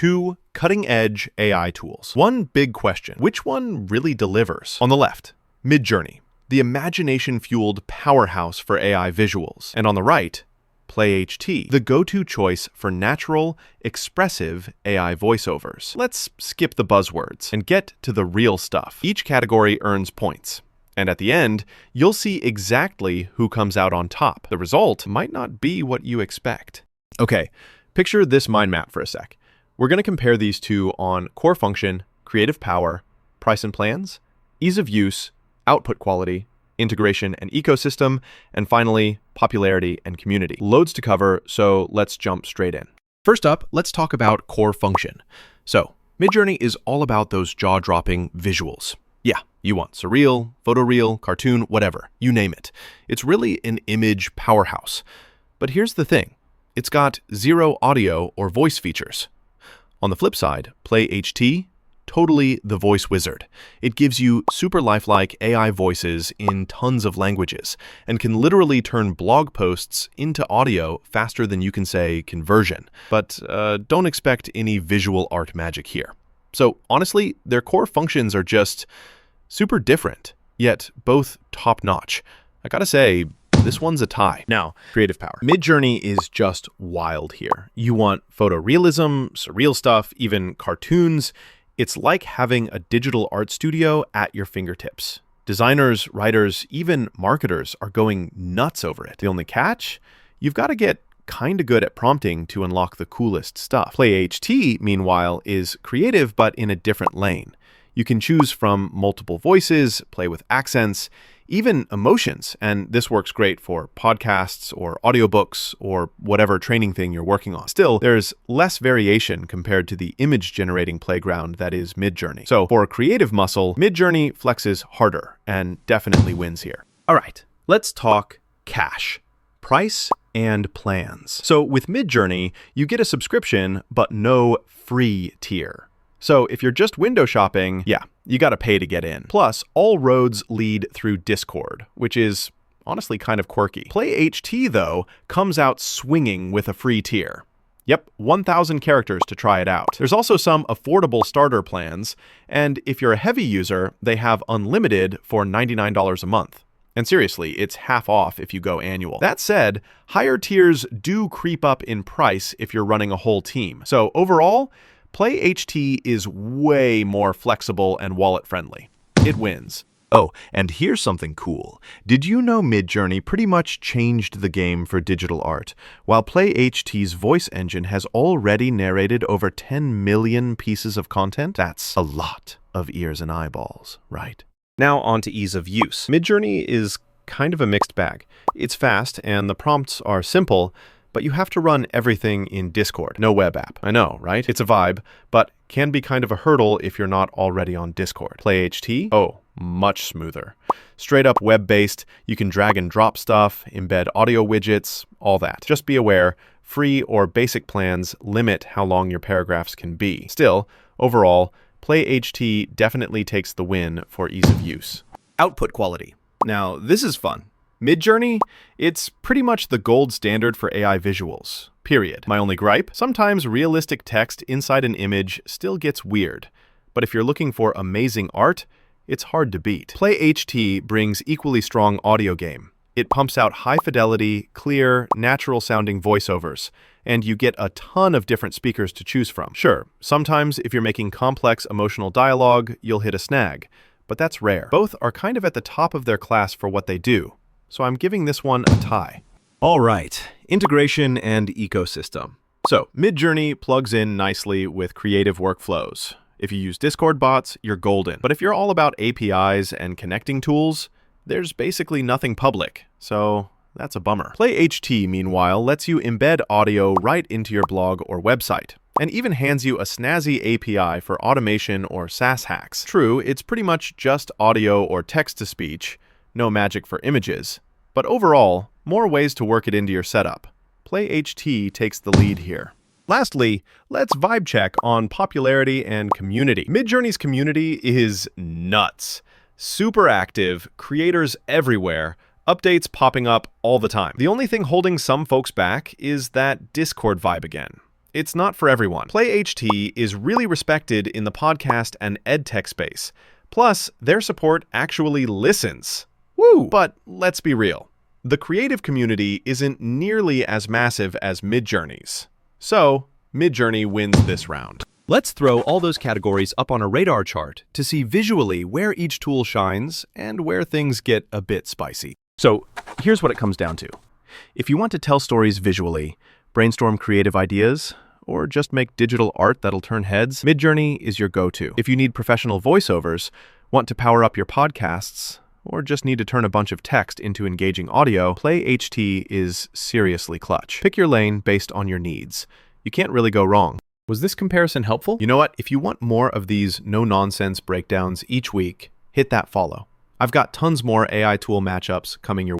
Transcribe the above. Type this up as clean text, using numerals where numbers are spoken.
Two cutting-edge AI tools. One big question: which one really delivers? On the left, MidJourney, the imagination-fueled powerhouse for AI visuals. And on the right, PlayHT, the go-to choice for natural, expressive AI voiceovers. Let's skip the buzzwords and get to the real stuff. Each category earns points, and at the end, you'll see exactly who comes out on top. The result might not be what you expect. Okay, picture this mind map for a sec. We're going to compare these two on core function, creative power, price and plans, ease of use, output quality, integration and ecosystem, and finally, popularity and community. Loads to cover, so let's jump straight in. First up, let's talk about core function. So, MidJourney is all about those jaw-dropping visuals. Yeah, you want surreal, photoreal, cartoon, whatever, you name it. It's really an image powerhouse. But here's the thing. It's got zero audio or voice features. On the flip side, PlayHT, totally the voice wizard. It gives you super lifelike AI voices in tons of languages and can literally turn blog posts into audio faster than you can say conversion. But don't expect any visual art magic here. So honestly, their core functions are just super different, yet both top-notch. I gotta say, this one's a tie. Now, creative power. MidJourney is just wild here. You want photorealism, surreal stuff, even cartoons. It's like having a digital art studio at your fingertips. Designers, writers, even marketers are going nuts over it. The only catch? You've got to get kinda good at prompting to unlock the coolest stuff. PlayHT, meanwhile, is creative but in a different lane. You can choose from multiple voices, play with accents, even emotions, and this works great for podcasts or audiobooks or whatever training thing you're working on. Still, there's less variation compared to the image-generating playground that is MidJourney. So for creative muscle, MidJourney flexes harder and definitely wins here. All right, let's talk cash, price, and plans. So with MidJourney, you get a subscription, but no free tier. So if you're just window shopping, yeah, you gotta pay to get in. Plus, all roads lead through Discord, which is honestly kind of quirky. PlayHT, though, comes out swinging with a free tier. Yep, 1,000 characters to try it out. There's also some affordable starter plans, and if you're a heavy user, they have unlimited for $99 a month. And seriously, it's half off if you go annual. That said, higher tiers do creep up in price if you're running a whole team. So overall, PlayHT is way more flexible and wallet-friendly. It wins. Oh, and here's something cool. Did you know MidJourney pretty much changed the game for digital art, while PlayHT's voice engine has already narrated over 10 million pieces of content? That's a lot of ears and eyeballs, right? Now on to ease of use. MidJourney is kind of a mixed bag. It's fast and the prompts are simple, but you have to run everything in Discord. No web app. I know, right? It's a vibe, but can be kind of a hurdle if you're not already on Discord. PlayHT? Oh, much smoother. Straight up web-based, you can drag and drop stuff, embed audio widgets, all that. Just be aware, free or basic plans limit how long your paragraphs can be. Still, overall, PlayHT definitely takes the win for ease of use. Output quality. Now, this is fun. MidJourney, it's pretty much the gold standard for AI visuals, period. My only gripe? Sometimes realistic text inside an image still gets weird, but if you're looking for amazing art, it's hard to beat. PlayHT brings equally strong audio game. It pumps out high-fidelity, clear, natural-sounding voiceovers, and you get a ton of different speakers to choose from. Sure, sometimes if you're making complex emotional dialogue, you'll hit a snag, but that's rare. Both are kind of at the top of their class for what they do, so I'm giving this one a tie. All right, integration and ecosystem. So, MidJourney plugs in nicely with creative workflows. If you use Discord bots, you're golden. But if you're all about APIs and connecting tools, there's basically nothing public, so that's a bummer. PlayHT, meanwhile, lets you embed audio right into your blog or website, and even hands you a snazzy API for automation or SaaS hacks. True, it's pretty much just audio or text-to-speech, no magic for images, but overall, more ways to work it into your setup. PlayHT takes the lead here. Lastly, let's vibe check on popularity and community. MidJourney's community is nuts. Super active, creators everywhere, updates popping up all the time. The only thing holding some folks back is that Discord vibe again. it's not for everyone. PlayHT is really respected in the podcast and edtech space. Plus, their support actually listens. Woo! But let's be real. The creative community isn't nearly as massive as MidJourney's. So, MidJourney wins this round. Let's throw all those categories up on a radar chart to see visually where each tool shines and where things get a bit spicy. So here's what it comes down to. If you want to tell stories visually, brainstorm creative ideas, or just make digital art that'll turn heads, MidJourney is your go-to. If you need professional voiceovers, want to power up your podcasts, or just need to turn a bunch of text into engaging audio, PlayHT is seriously clutch. Pick your lane based on your needs. You can't really go wrong. Was this comparison helpful? You know what? If you want more of these no-nonsense breakdowns each week, hit that follow. I've got tons more AI tool matchups coming your way.